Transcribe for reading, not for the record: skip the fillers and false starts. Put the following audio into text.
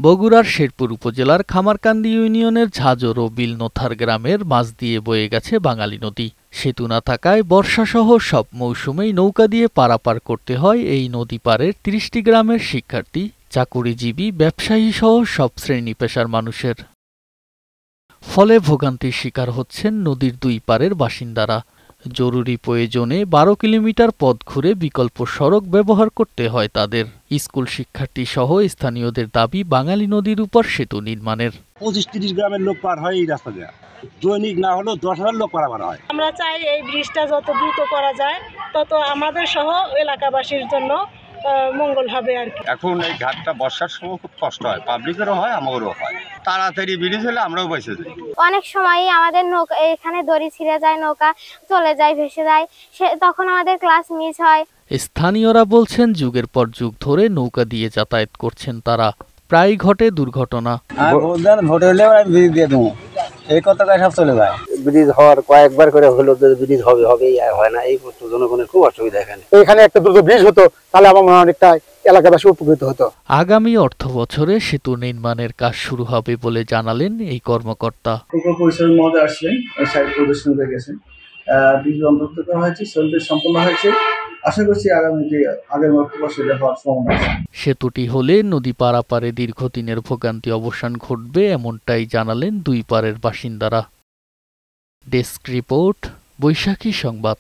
বগুড়ার শেরপুর উপজেলার খামারকান্দি ইউনিয়নের ঝাজর ও বিলনথার গ্রামের মাঝ দিয়ে বয়ে গেছে বাঙালি নদী। সেতু না থাকায় বর্ষাসহ সব মৌসুমেই নৌকা দিয়ে পারাপার করতে হয় এই নদী পারের ৩০টি গ্রামের শিক্ষার্থী, চাকুরিজীবী, ব্যবসায়ীসহ সব শ্রেণী পেশার মানুষের। ফলে ভোগান্তির শিকার হচ্ছেন নদীর দুই পারের বাসিন্দারা। জরুরি প্রয়োজনে ১২ কিলোমিটার পথ ঘুরে বিকল্প সড়ক ব্যবহার করতে হয় তাদের। স্কুল শিক্ষার্থী সহ স্থানীয়দের দাবি বাঙালি নদীর উপর সেতু নির্মাণের। ২৫-৩০ গ্রামের লোক পার হয় এই রাস্তা দিয়ে, দৈনিক না হলেও ১০,০০০ লোক পারাপার হয়। আমরা চাই এই ব্রিজটা যত দ্রুত করা যায় তত আমাদের সহ এলাকাবাসীর জন্য মঙ্গল হবে আর কি। এখন এই ঘাটটা বর্ষার সময় খুব কষ্ট হয়, পাবলিকেরও হয়, আমাদেরও হয়। তাড়াতাড়ি ব্রিজ হলে আমরাও বেঁচে যাই। অনেক সময় আমাদের নৌকা এখানে দড়ি ছিঁড়ে যায়, নৌকা চলে যায়, ভেসে যায়, তখন আমাদের ক্লাস মিস হয়। স্থানীয়রা বলছেন যুগের পর যুগ ধরে নৌকা দিয়ে যাতায়াত করছেন তারা। প্রায় ঘটে দুর্ঘটনা। ভোট হলে ব্রিজ দিয়ে দেবো, এই কথাটা সব চলে যায়। ব্রিজ হওয়ার কয়েকবার করে হলো, ব্রিজ হবেই আর হয় না, এই জনগণের খুব অসুবিধা। এখানে একটা দ্রুত ব্রিজ হতো তাহলে আমার মনে হয় অনেকটা এলাকাবাসী উপকৃত হতো। আগামী অর্থ বছরে সেতু নির্মাণের কাজ শুরু হবে বলে জানালেন এই কর্মকর্তা। পরিচালক মহোদয় আসলেন, সাইট পরিদর্শন করে গেছেন, ব্রিজ অন্তর্ভুক্ত করা হয়েছে, সলিড সম্পন্ন হয়েছে। আশা করছি আগামীতে আগের অর্থ বছরে হওয়ার সম্ভাবনা আছে। সেতুটি হলে নদী পারাপারে দীর্ঘদিনের ভোগান্তি অবসান ঘটবে, এমনটাই জানালেন দুই পারের বাসিন্দারা। ডেস্ক রিপোর্ট, বৈশাখী সংবাদ।